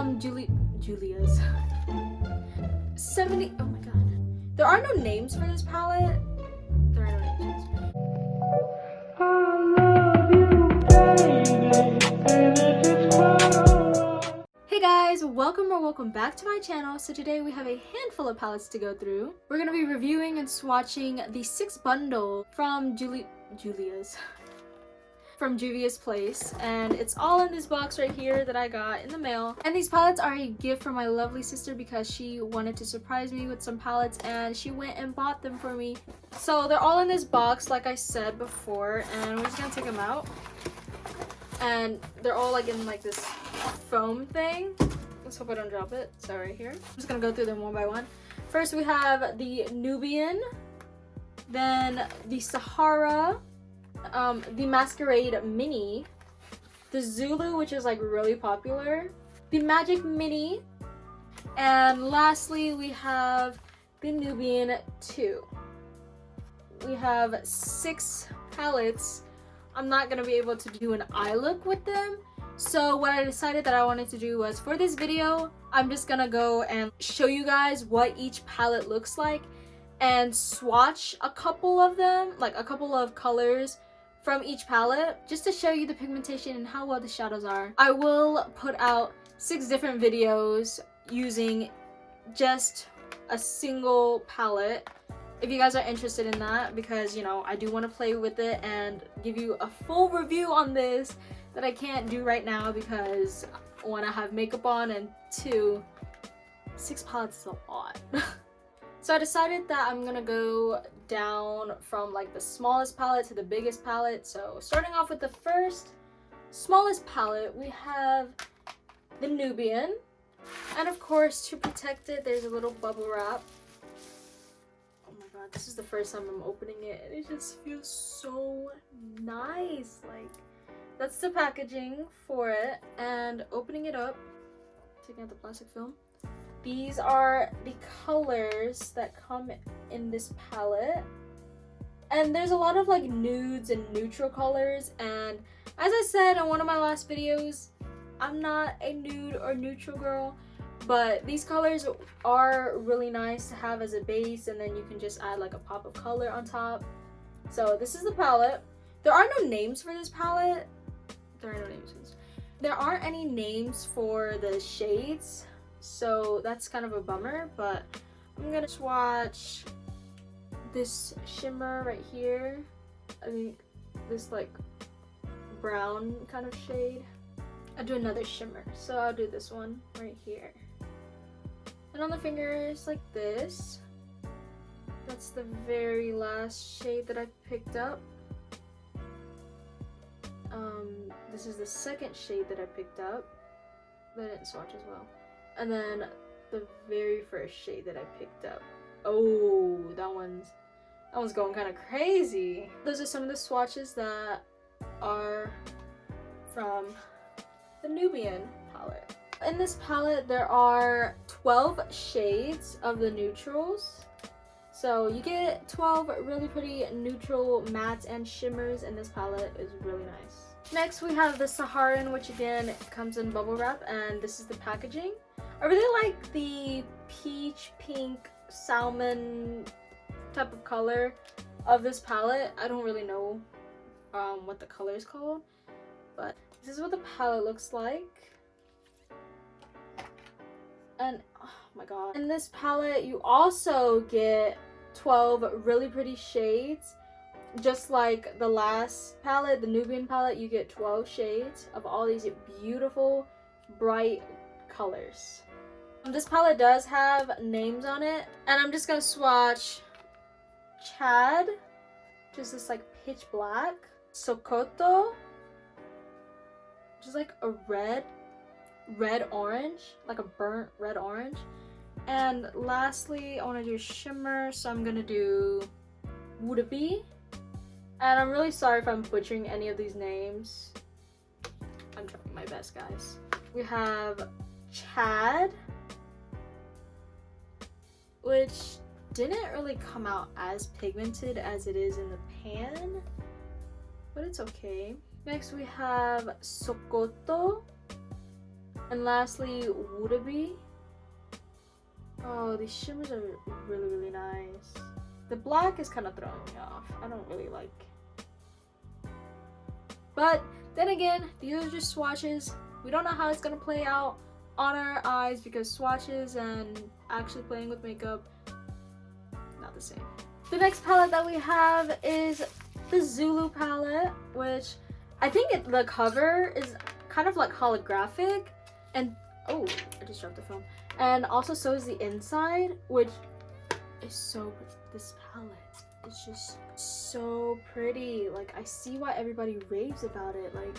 from JUVIA'S. 70, oh my god. There are no names for this palette. There are no names. Hey guys, welcome back to my channel. So today we have a handful of palettes to go through. We're gonna be reviewing and swatching the 6 bundle from JUVIA'S. From Juvia's Place, and it's all in this box right here that I got in the mail. And these palettes are a gift from my lovely sister because she wanted to surprise me with some palettes and she went and bought them for me. So they're all in this box like I said before, and we're just gonna take them out. And they're all like in like this foam thing. Let's hope I don't drop it. So right here. I'm just gonna go through them one by one. First we have the Nubian, then the Shaara, the Masquerade Mini, the Zulu, which is like really popular, the Magic Mini, and lastly we have the Nubian II. We have 6 palettes. I'm not gonna be able to do an eye look with them, so what I decided that I wanted to do was, for this video I'm just gonna go and show you guys what each palette looks like and swatch a couple of them, like a couple of colors from each palette, just to show you the pigmentation and how well the shadows are. I will put out 6 different videos using just a single palette if you guys are interested in that, because you know I do want to play with it and give you a full review on this that I can't do right now because 1, I have makeup on, and 2, 6 palettes is a lot. So I decided that I'm gonna go down from like the smallest palette to the biggest palette. So starting off with the first smallest palette, we have the Nubian, and of course to protect it there's a little bubble wrap. Oh my god, this is the first time I'm opening it and it just feels so nice. Like, that's the packaging for it, and opening it up, taking out the plastic film, these are the colors that come in this palette. And there's a lot of like nudes and neutral colors, and as I said in one of my last videos, I'm not a nude or neutral girl, but these colors are really nice to have as a base, and then you can just add like a pop of color on top. So this is the palette. There are no names for this palette. There are no names for this. There aren't any names for the shades, so that's kind of a bummer, but I'm gonna swatch this shimmer right here. I think this like brown kind of shade. I'll do another shimmer, so I'll do this one right here. And on the fingers like this. That's the very last shade that I picked up. This is the second shade that I picked up that I didn't swatch as well. And then the very first shade that I picked up. Oh, that one's going kind of crazy. Those are some of the swatches that are from the Nubian palette. In this palette there are 12 shades of the neutrals. So you get 12 really pretty neutral mattes and shimmers in this palette. It's really nice. Next we have the Saharan, which again comes in bubble wrap, and this is the packaging. I really like the peach, pink, salmon type of color of this palette. I don't really know what the color is called, but this is what the palette looks like. And oh my god, in this palette you also get 12 really pretty shades. Just like the last palette, the Nubian palette, you get 12 shades of all these beautiful bright colors. This palette does have names on it, and I'm just gonna swatch Chad, which is this like pitch black, Sokoto, which is like a red orange, like a burnt red orange, and lastly I want to do shimmer, so I'm gonna do Would-Be. And I'm really sorry if I'm butchering any of these names. I'm trying my best, guys. We have Chad, which didn't really come out as pigmented as it is in the pan, but it's okay. Next we have Sokoto, And lastly, Would-Be. Oh, these shimmers are really, really nice. The black is kind of throwing me off. I don't really like. But then again, these are just swatches. We don't know how it's gonna play out on our eyes because swatches and actually playing with makeup, not the same. The next palette that we have is the Zulu palette, which I think the cover is kind of like holographic, and oh, I just dropped the film. And also so is the inside, which is so pretty. This palette is just so pretty. Like, I see why everybody raves about it. Like,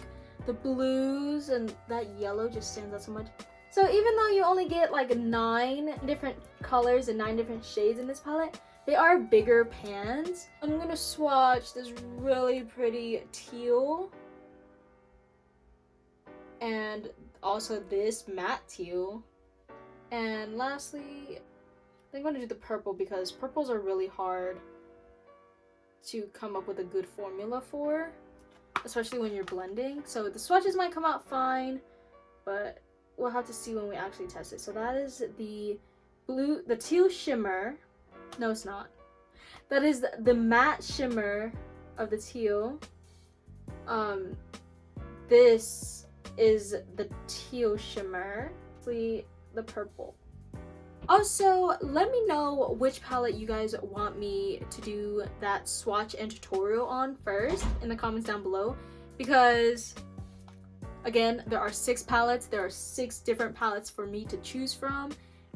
the blues and that yellow just stands out so much. So even though you only get like 9 different colors and 9 different shades in this palette, they are bigger pans. I'm gonna swatch this really pretty teal and also this matte teal. And lastly, I'm gonna do the purple because purples are really hard to come up with a good formula for, especially when you're blending. So the swatches might come out fine, but we'll have to see when we actually test it. So that is the teal shimmer. No, it's not. That is the matte shimmer of the teal. This is the teal shimmer. The purple. Also, let me know which palette you guys want me to do that swatch and tutorial on first in the comments down below, because again, there are 6 palettes. There are 6 different palettes for me to choose from,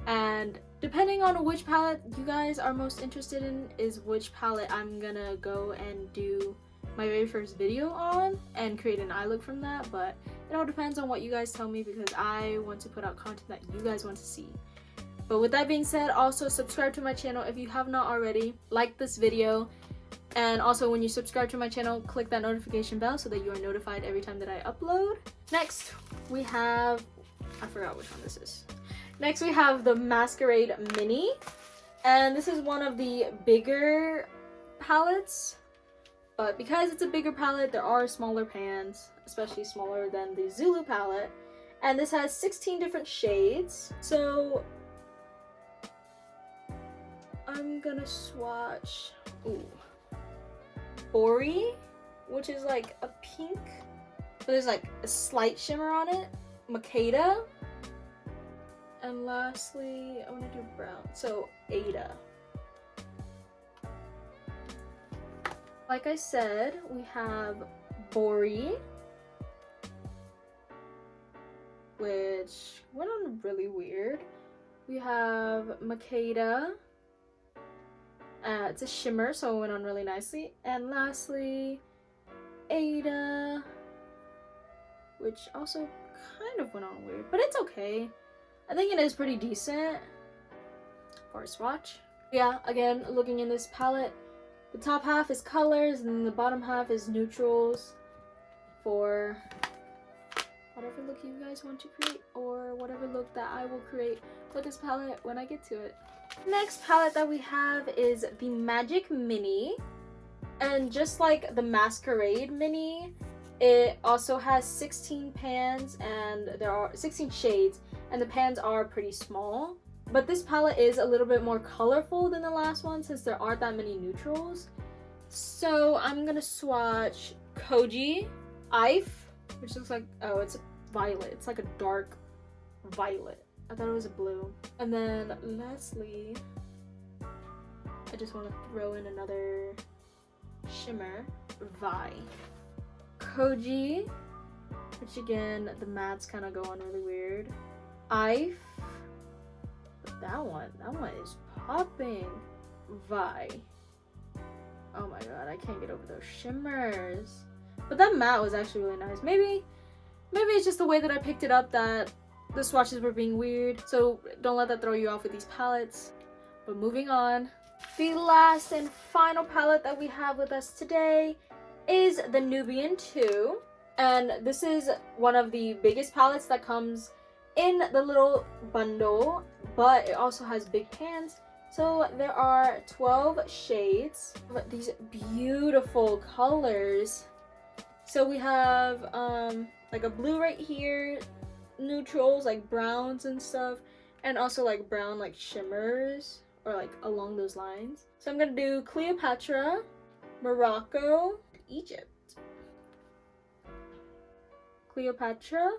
and depending on which palette you guys are most interested in is which palette I'm gonna go and do my very first video on and create an eye look from that. But it all depends on what you guys tell me because I want to put out content that you guys want to see. But with that being said, also subscribe to my channel if you have not already. Like this video, and also when you subscribe to my channel, click that notification bell so that you are notified every time that I upload. Next we have, I forgot which one this is. Next we have the Masquerade Mini, and this is one of the bigger palettes, but because it's a bigger palette, there are smaller pans, especially smaller than the Zulu palette, and this has 16 different shades. So I'm gonna swatch Bori, which is like a pink, but there's like a slight shimmer on it, Makeda, and lastly I want to do brown, so Ada. Like I said, we have Bori, which went on really weird. We have Makeda. It's a shimmer, so it went on really nicely. And lastly, Ada, which also kind of went on weird, but it's okay. I think it is pretty decent for a swatch. Yeah, again, looking in this palette, the top half is colors and the bottom half is neutrals for whatever look you guys want to create, or whatever look that I will create with this palette when I get to it. Next palette that we have is the Magic Mini, and just like the Masquerade Mini, it also has 16 pans and there are 16 shades, and the pans are pretty small. But this palette is a little bit more colorful than the last one since there aren't that many neutrals. So I'm gonna swatch Koji, Ife, which looks like, oh, it's a violet. It's like a dark violet. I thought it was a blue. And then lastly, I just want to throw in another shimmer, Vi. Koji, which again, the mattes kind of go on really weird. Ife, that one is popping. Vi. Oh my god, I can't get over those shimmers. But that matte was actually really nice. Maybe it's just the way that I picked it up that the swatches were being weird, so don't let that throw you off with these palettes. But moving on, the last and final palette that we have with us today is the Nubian II, and this is one of the biggest palettes that comes in the little bundle, but it also has big pans. So there are 12 shades of these beautiful colors. So we have like a blue right here, neutrals like browns and stuff, and also like brown like shimmers or like along those lines. So I'm gonna do Cleopatra, Morocco, Egypt. Cleopatra,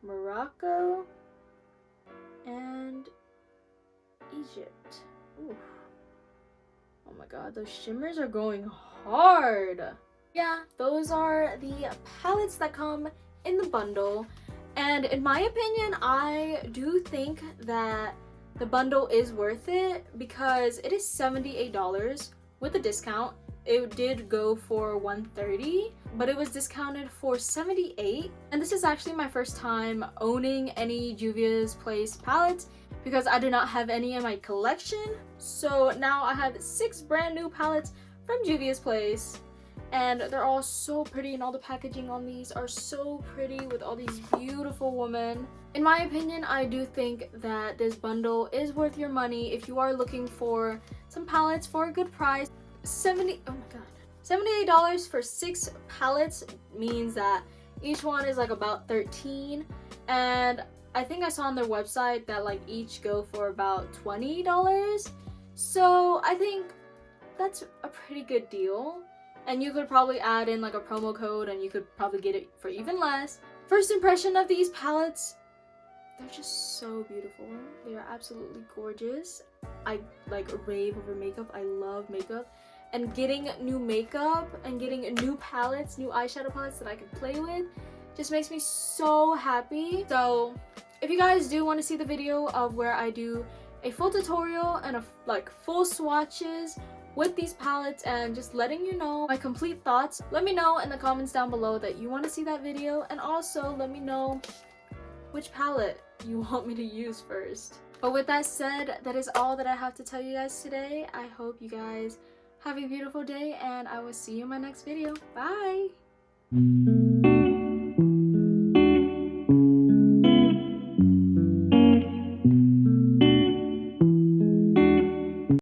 Morocco, and Egypt. Ooh. Oh my god, those shimmers are going hard. Yeah, those are the palettes that come in the bundle. And in my opinion, I do think that the bundle is worth it because it is $78 with a discount. It did go for $130, but it was discounted for $78. And this is actually my first time owning any Juvia's Place palettes because I do not have any in my collection. So now I have 6 brand new palettes from Juvia's Place. And they're all so pretty, and all the packaging on these are so pretty with all these beautiful women. In my opinion, I do think that this bundle is worth your money if you are looking for some palettes for a good price. $78 for 6 palettes means that each one is like about $13, and I think I saw on their website that like each go for about $20. So I think that's a pretty good deal. And you could probably add in like a promo code and you could probably get it for even less. First impression of these palettes, they're just so beautiful. They are absolutely gorgeous. I like rave over makeup. I love makeup. And getting new makeup and getting new palettes, new eyeshadow palettes that I can play with just makes me so happy. So if you guys do want to see the video of where I do a full tutorial and a like full swatches with these palettes and just letting you know my complete thoughts, let me know in the comments down below that you want to see that video, and also let me know which palette you want me to use first. But with that said, that is all that I have to tell you guys today. I hope you guys have a beautiful day, and I will see you in my next video. Bye!